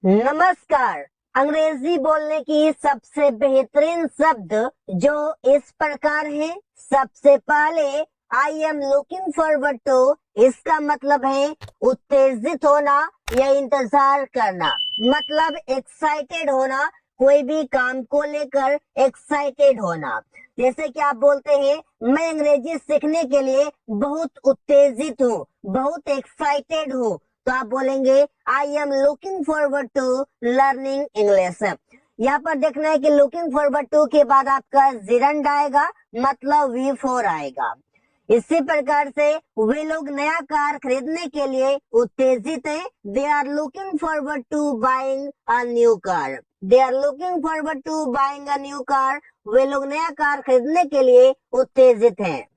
नमस्कार। अंग्रेजी बोलने की सबसे बेहतरीन शब्द जो इस प्रकार है। सबसे पहले I am looking forward to, इसका मतलब है उत्तेजित होना या इंतजार करना, मतलब एक्साइटेड होना, कोई भी काम को लेकर एक्साइटेड होना। जैसे कि आप बोलते हैं मैं अंग्रेजी सीखने के लिए बहुत उत्तेजित हूँ, बहुत एक्साइटेड हूँ, तो आप बोलेंगे I am looking forward to learning English. यहाँ पर देखना है कि लुकिंग फॉरवर्ड टू के बाद आपका जिरंड आएगा, मतलब V4 आएगा। इसी प्रकार से वे लोग नया कार खरीदने के लिए उत्तेजित हैं। They are looking forward to buying a new car. They are looking forward to buying a new car. वे लोग नया कार खरीदने के लिए उत्तेजित हैं।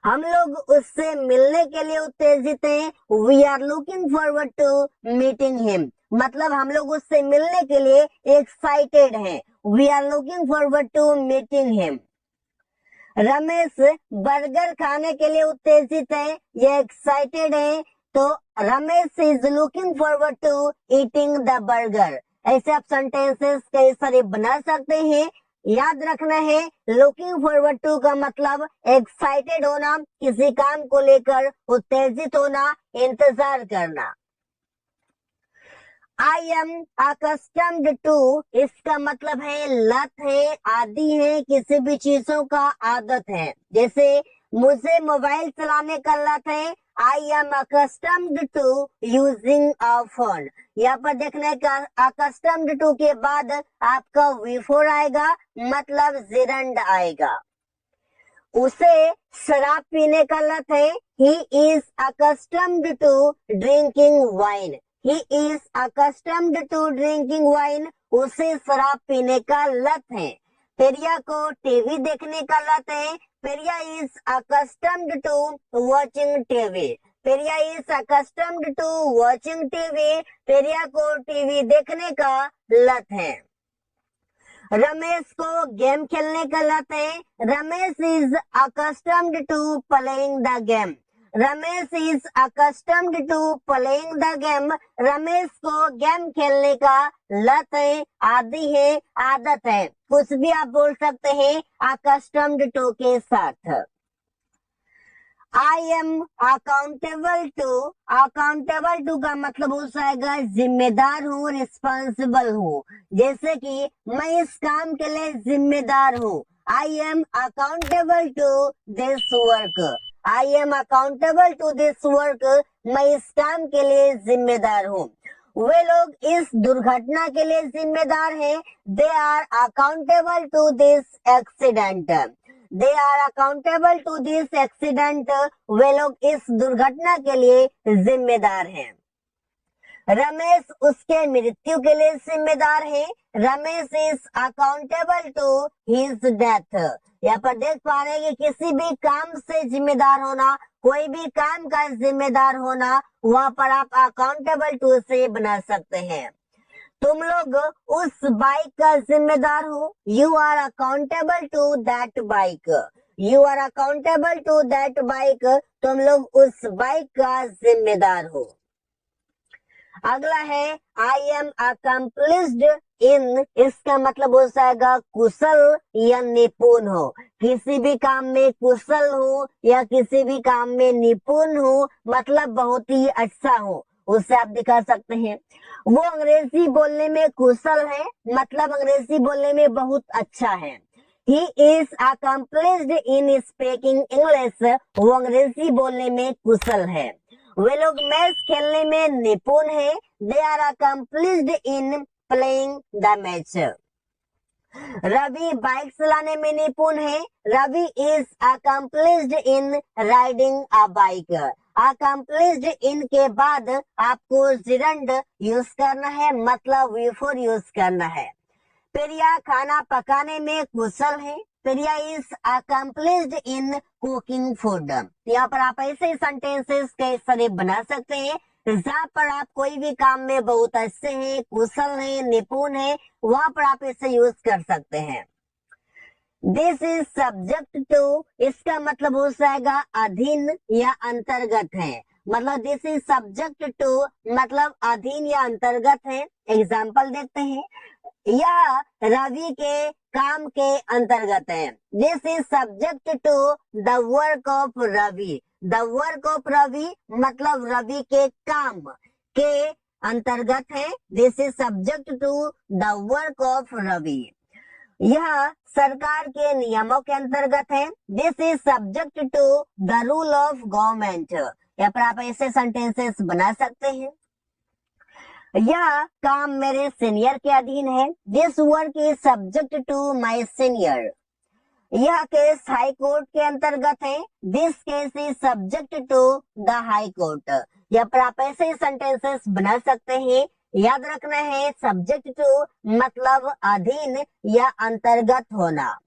हम लोग उससे मिलने के लिए उत्तेजित हैं। We are looking forward to meeting him, मतलब हम लोग उससे मिलने के लिए एक्साइटेड हैं। We are looking forward to meeting him. Ramesh burger खाने के लिए उत्तेजित है या एक्साइटेड है, तो Ramesh is looking forward to eating the burger. ऐसे आप सेंटेंसेस कई सारे बना सकते हैं। याद रखना है लुकिंग फॉरवर्ड टू का मतलब एक्साइटेड होना, किसी काम को लेकर उत्तेजित होना, इंतजार करना। आई एम अकस्टम्ड टू, इसका मतलब है लत है, आदि है, किसी भी चीजों का आदत है। जैसे मुझे मोबाइल चलाने का लत है। I am accustomed to using a phone. यहाँ पर देखने का अकस्टम्ड टू के बाद आपका V4 आएगा, मतलब जिरंड आएगा। उसे शराब पीने का लत है। He is accustomed to drinking wine. He is accustomed to drinking wine. उसे शराब पीने का लत है। पेरिया को टीवी देखने का लत है। Periya is accustomed to watching TV. Periya is accustomed to watching TV. पेरिया को टीवी देखने का लत है। रमेश को गेम खेलने का लत है। Ramesh is accustomed to playing the game. Ramesh is accustomed to playing the game. Ramesh को गेम खेलने का लत है, आदि है, आदत है। कुछ भी आप बोल सकते हैं अकस्टम्ड टू के साथ। I am accountable to, accountable to का मतलब हो जाएगा जिम्मेदार हूँ, रिस्पॉन्सिबल हूँ। जैसे कि मैं इस काम के लिए जिम्मेदार हूँ। I am accountable to this work. I am accountable to this work, मैं इस काम के लिए जिम्मेदार हूँ। वे लोग इस दुर्घटना के लिए जिम्मेदार हैं। They are accountable to this accident. They are accountable to this accident. वे लोग इस दुर्घटना के लिए जिम्मेदार हैं। रमेश उसके मृत्यु के लिए जिम्मेदार है। Ramesh is accountable to his death. यहाँ पर देख पा रहे हैं कि किसी भी काम से जिम्मेदार होना, कोई भी काम का जिम्मेदार होना, वहां पर आप अकाउंटेबल टू से बना सकते हैं। तुम लोग उस बाइक का जिम्मेदार हो। You are accountable to that bike. You are accountable to that bike. तुम लोग उस बाइक का जिम्मेदार हो। अगला है आई एम अकम्प्लिश्ड इन, इसका मतलब हो जाएगा कुशल या निपुण हो। किसी भी काम में कुशल हो या किसी भी काम में निपुण हो, मतलब बहुत ही अच्छा हो, उससे आप दिखा सकते हैं। वो अंग्रेजी बोलने में कुशल है, मतलब अंग्रेजी बोलने में बहुत अच्छा है। He is accomplished in speaking English, वो अंग्रेजी बोलने में कुशल है। वे लोग मैच खेलने में निपुण है। They are accomplished in playing the match. Ravi bike चलाने में निपुण है। Ravi is accomplished in riding a bike. Accomplished in के बाद आपको जिरंड यूज करना है, मतलब V4 यूज करना है। प्रिया खाना पकाने में कुशल है। Priya is accomplished in cooking food. यहाँ पर आप ऐसे सेंटेंसेस कई सारे बना सकते हैं जहाँ पर आप कोई भी काम में बहुत अच्छे हैं, कुशल हैं, निपुण हैं, वहां पर आप इसे यूज कर सकते हैं। दिस इज सब्जेक्ट टू, इसका मतलब हो जाएगा अधीन या अंतर्गत है, मतलब दिस इज सब्जेक्ट टू मतलब अधीन या अंतर्गत है। एग्जाम्पल देखते हैं, यह रवि के काम के अंतर्गत है। This is subject to the work of Ravi. The work of Ravi मतलब रवि के काम के अंतर्गत है। This is subject to the work of Ravi. यह सरकार के नियमों के अंतर्गत है। This is subject to the rule of government. यहाँ पर आप ऐसे सेंटेंसेस बना सकते हैं, यह काम मेरे सीनियर के अधीन है। This work is subject to my senior. यह केस हाई कोर्ट के अंतर्गत है। This case is subject to the high court. यहाँ पर आप ऐसे सेंटेंसेस बना सकते हैं। याद रखना है सब्जेक्ट टू मतलब अधीन या अंतर्गत होना।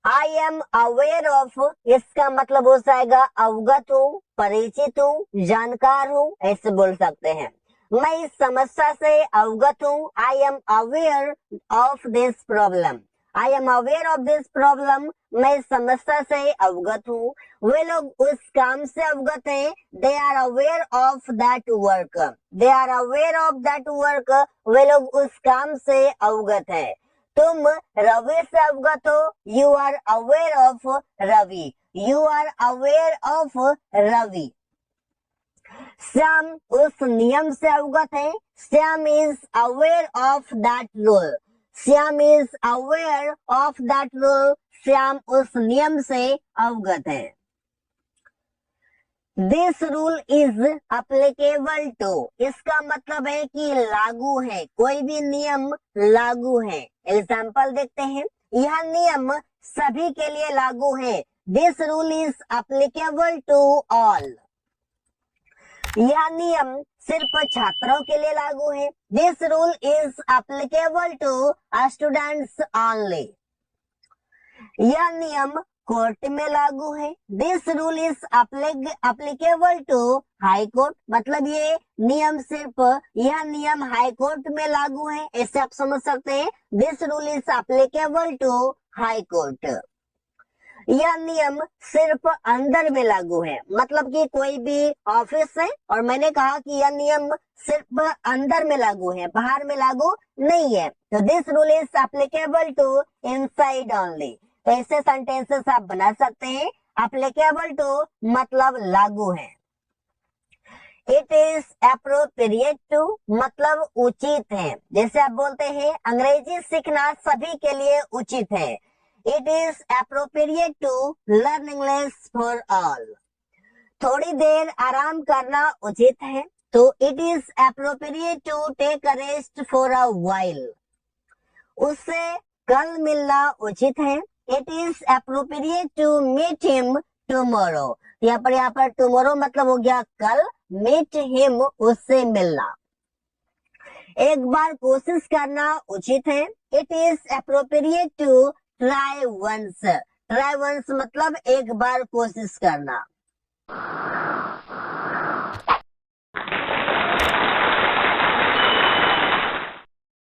आई एम अवेयर ऑफ, इसका मतलब हो जाएगा अवगत हूँ, परिचित हूँ, जानकार हूँ, ऐसे बोल सकते हैं। मैं इस समस्या से अवगत हूँ। I am aware of this problem. I am aware of this problem, मैं इस समस्या से अवगत हूँ। वे लोग उस काम से अवगत हैं। They are aware of that work. They are aware of that work, वे लोग उस काम से अवगत हैं। तुम रवि से अवगत हो। You are aware of Ravi. You are aware of Ravi. Shyam उस नियम से अवगत है। Shyam is aware of that rule. Shyam is aware of that rule, Shyam उस नियम से अवगत है। This rule is applicable to, इसका मतलब है कि लागू है, कोई भी नियम लागू है। एग्जाम्पल देखते हैं, यह नियम सभी के लिए लागू है। This rule is applicable to all. यह नियम सिर्फ छात्रों के लिए लागू है। This rule is applicable to students only. यह नियम कोर्ट में लागू है। This rule is applicable to high court, मतलब ये नियम सिर्फ, यह नियम हाई कोर्ट में लागू है, ऐसे आप समझ सकते हैं। This rule is applicable to high court. यह नियम सिर्फ अंदर में लागू है, मतलब कि कोई भी ऑफिस है और मैंने कहा कि यह नियम सिर्फ अंदर में लागू है, बाहर में लागू नहीं है, तो this rule is applicable to inside only. तो ऐसे सेंटेंसेस आप बना सकते हैं। एप्लीकेबल टू मतलब लागू है। इट इज एप्रोप्रिएट टू मतलब उचित है। जैसे आप बोलते हैं अंग्रेजी सीखना सभी के लिए उचित है। It is appropriate to learn English for all. थोड़ी देर आराम करना उचित है, तो it is appropriate to take a rest for a while. उससे कल मिलना उचित है। It is appropriate to meet him tomorrow. यहाँ पर टुमारो मतलब हो गया कल, मीट हिम उससे मिलना। एक बार कोशिश करना उचित है। It is appropriate to try once. Try once मतलब एक बार कोशिश करना।